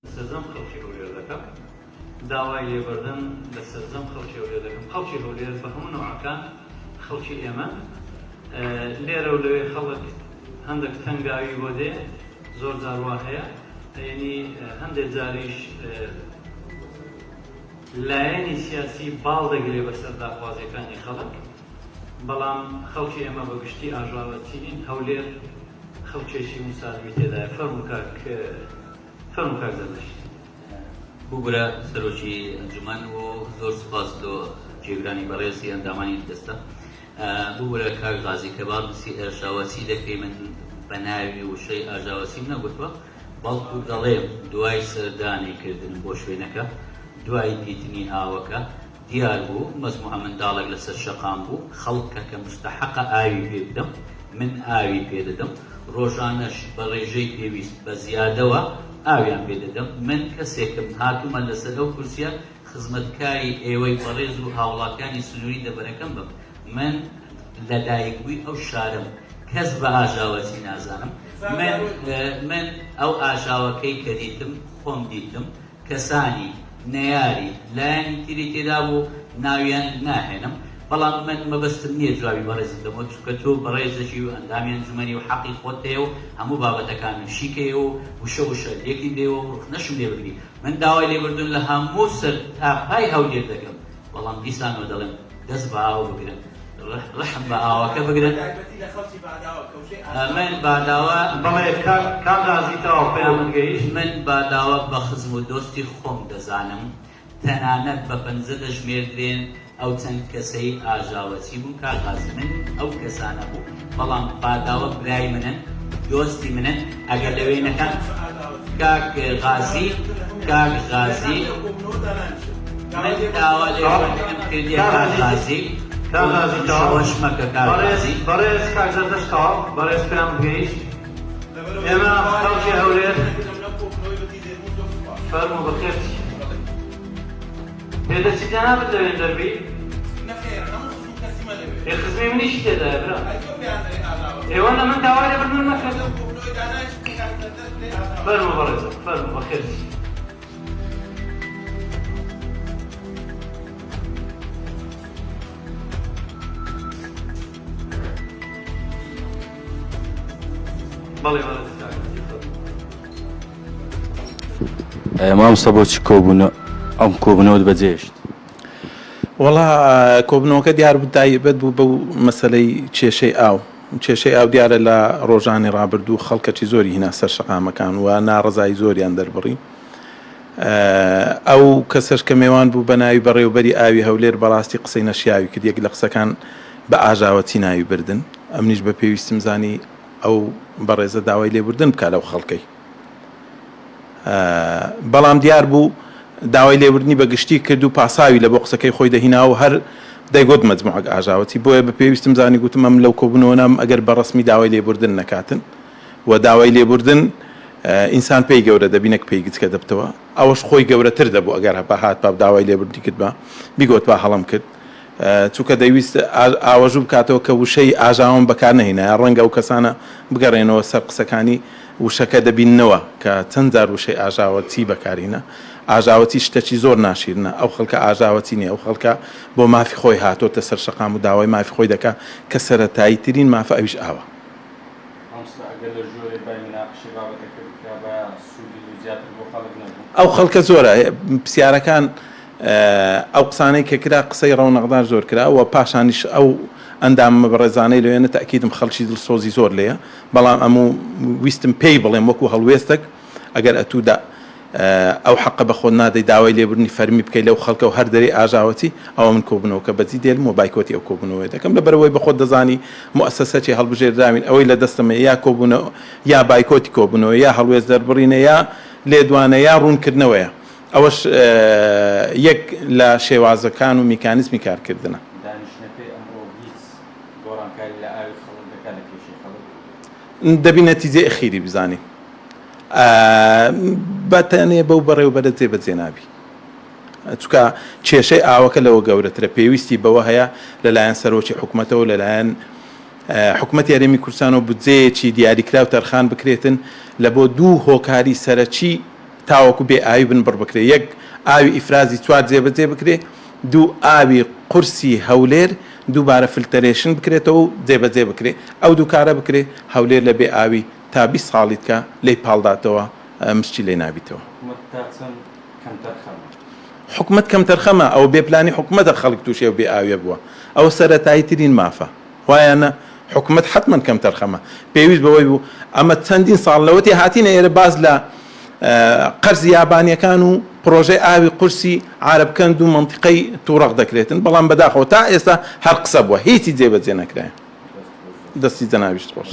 سەرجەم خەڵکی هەولێر دەکەم داوای لێبەردن لە سەرجەم خەڵکی هەولێر دەکەم خەڵکی هەولێر بە هەموو نەوعەکان خەڵکی ئێمە لێرە و لەوێ خەڵک هەندێک تەنگاوی بۆ دێ زۆر جار وا هەیە یعنی هەندێک جاریش لایەنی سیاسی باڵ دەگرێ بەسەر داخوازیەکانی خەڵک بەڵام خەڵکی ئێمە بە گشتی ئاژاوەچین هەولێر خەڵکێکی موسادوی تێدایە فەرموو کاک زەردەشت بووبرە سەرۆکی ئەنجومەن و زۆر سوپاس لۆ جێگرانی بەڕێزی ئەندامانی دەستە بووبرە کاک غازی کە باڵسی ئاژاوەچی دەکەی من بە ناوی وشەی ئاژاوەچیم نەگوتووە بەڵکو دەڵێم دوای سەردانی کردن بۆ شوێنەکە دوای دیتنی ئاوەکە دیار بوو مەزموعە منداڵێک لەسەر شەقام بوو خەڵکە کە مستەحەقە ئاوی پێ بدەم من ئاوی پێ دەدەم ڕۆژانەش بە ڕێژەی پێویست بە زیادەوە ئاویان پێ دەدەم من کەسێکم هاتوومە لەسەر ئەو کورسیە خزمەتکاری ئێوەی بەڕێز و هاوڵاتیانی سنووری دەبەرەکەم بم من لەدایکبووی ئەو شارم کەس بە ئاژاوەچی نازانم من ئەو ئاژاوەکەی کە دیتم خۆم دیتم کەسانی نەیاری لایەنی تری تێدا بوو ناویان ناهێنم بەڵام من مەبەستم نییە جوابی بەڕێزم دەمەوە چونکە تۆ بەڕێزەشی و ئەندامی ئەنجومەنی و حەقی خۆت هەیە و هەموو بابەتەکانم شیکەیە و وشە لێکی دێەوە و ڕخنەشم لێ بگری من داوای لێبردون لە هەموو سەر تاپای هەولێر دەکەم بەڵام دیسانەوە دەڵێم دەست بە ئاوە بگرن ڕحم بە ئاوەکە بگرن من باداوە بەڵێ کام غازیتەوە پێیان من گەیشت من باداوە بە خزم و دۆستی خۆم دەزانم تەنانەت بە پەنجە دەژمێردرێن ئەو چەند کەسەی ئاژاوەچی بوون کاغازی من ئەو کەسانە بوو بەڵام باداوە برای منن دۆستی منن ئەگەر لەوێنەکان کاک غازی من داوا لێبوردنم کردیە کاک غازی شەوەش مەکە کاک غازی بەڕێز کاک زەردەشتەوە بەڕێز پێیان بگەیشت ئێمە خەڵکی هەولێر فەرموو بەخێرچی پێدەچی جەنابەت لەوێن دەربی خزمی منیشی تێدایە برا ئێوە لە من داوای لێبردن مەکرد فەرموو بەڕێزە فەرموو بەخێرچی بەڵێ مامۆستا بۆچی ئەم کۆبوونەوەت بەجێشت وەڵا کۆبنەوەکە دیار بوو تایبەت بوو بەو مەسەلەی کێشەی ئاو دیارە لە ڕۆژانی ڕابردوو خەڵکەی زۆری هینا سەر شەقامەکان و ناڕزایی زۆریان دەربڕی ئەو کەسەش کە میێوان بوو بە ناوی بەڕێوەبەری ئاوی هەولێر بەڕاستی قسەی نەشیاوی کرد یەک لە قسەکان بە ئاژاوەچی ناوی بردن ئەمنیش بە پێویستم زانی ئەو بەڕێزە داوای لێبوردن بکات لەو خەڵکەی بەڵام دیار بوو داوای لێبوردنی بەگشتی کرد و پاساوی لە بۆ قسەکەی خۆی دەهینا و هەر دەیگوت مەجموعەک ئاژاوەتی بۆیە بە پێویستم زانی گوتم ئەم لەو کۆبوونەوە نام ئەگەر بە ڕسمی داوای لێبوردن نەکاتن و داوای لێبوردن ئینسان پێی گەورە دەبینێک پێی گچکە دەبتەوە ئەوەش خۆی گەورەتر دەبوو ئەگەر هەپا هات با داوای لێبوردی کرد بە بیگۆت با هەڵم کرد چونکە دەویست ئاوەژوو بکاتەوە کە وشەی ئاژاوم بەکار نەهێنایە ڕەنگە ئەو کەسانە بگەڕێنەوە سەر قسەکانی وشەکە دەبیننەوە کە چەند جار وشەی ئاژاوەچی بەکارینە ئاژاوەتی شتێکی زۆر ناشیرنە ئەو خەڵکە ئاژاوەتی نیە ئەو خەڵکە بۆ مافی خۆی هاتۆتە سەر شەقام و داوای مافی خۆی دەکا کە سەرەتایی ترین مافە ئەویش ئاوە ئەو خەڵکە زۆرە پرسیارەکان ئەو قسانەی کە کرا قسەی ڕەونەقدار زۆر کرا و پاشانیش ئەو ئەندامە بەڕێزانەی لەوێنە تاکیدم خەڵکی دڵسۆزی زۆر لێیە بەڵام ئەموو ویستم پێی بڵێم وەکو هەڵوێستێک ئەگەر ئەتوودا ئەو حەقە بە خۆت نادەی داوای لێبوردنی فەرمی بکەیت لەو خەڵکە و هەر دەرێ ئاژاوەتی ئەوە من کۆبنەوەکە بەجی دێلم و بایکۆتی ئەو کۆبنەوەی دەکەم لەبەرەوەی بە خۆت دەزانی مؤسسەی هەڵبژێردراوین ئەوەی لە دەستەمە یا کۆبوونەوە یا بایکۆتی کۆبنەوە یا هەڵوێست دەربڕینە یا لێدوانە یا ڕوونکردنەوەیە ئەوەش یەک لە شێوازەکان و میکانیزمی کارکردنە دەبی نەتیجەی ئەخیری بزانی بەتەنێ بەو بەڕێوەبەرە جێبەجێ نابی چونکە کێشەی ئاوەکە لەوە گەورەترە پێویستی بەوە هەیە لەلایەن سەرۆکی حکوومەتەوە لەلایەن حکوومەتی هەرێمی کوردستان و بودجەیەکی دیاریکرا و تەرخان بکرێتن لە بۆ دوو هۆکاری سەرەکی تاوەکو بێ ئاوی بنبڕ بکرێ، یەک ئاوی ئیفرازی چوار جێبەجێ بکرێ، دوو ئاوی قورسی هەولێر دووبارە فلتەرێشن بکرێتەوە و جێبەجێ بکرێ، ئەو دوو کارە بکرێ هەولێر لە بێ ئاوی تا 20 ساڵی کە لی پاڵداتەوە مشتی لێ نابیتەوە. حکومت کەم تەرخەمە ئەو بێپلانی حکومەتە خەڵک تووشێ و بێ ئاوێ بووە، ئەو سەرەتایی ترین مافە وایانە حکومت حتمما کەم تەرخەمە پێویست بەوەی بوو ئەمە چەندین ساڵەوەتی هاتینە ئێرە باز لە قەرزی یابانیەکان و پرۆژەی ئاوی قورسی عارەبکەند و منتیقەی تووڕەق دەکرێتن، بەڵام بەداخەوە تا ئێستا هەر قسە بووە هیچی جێبەجێ نەکرایە. دەستی جەنابیشت خۆش.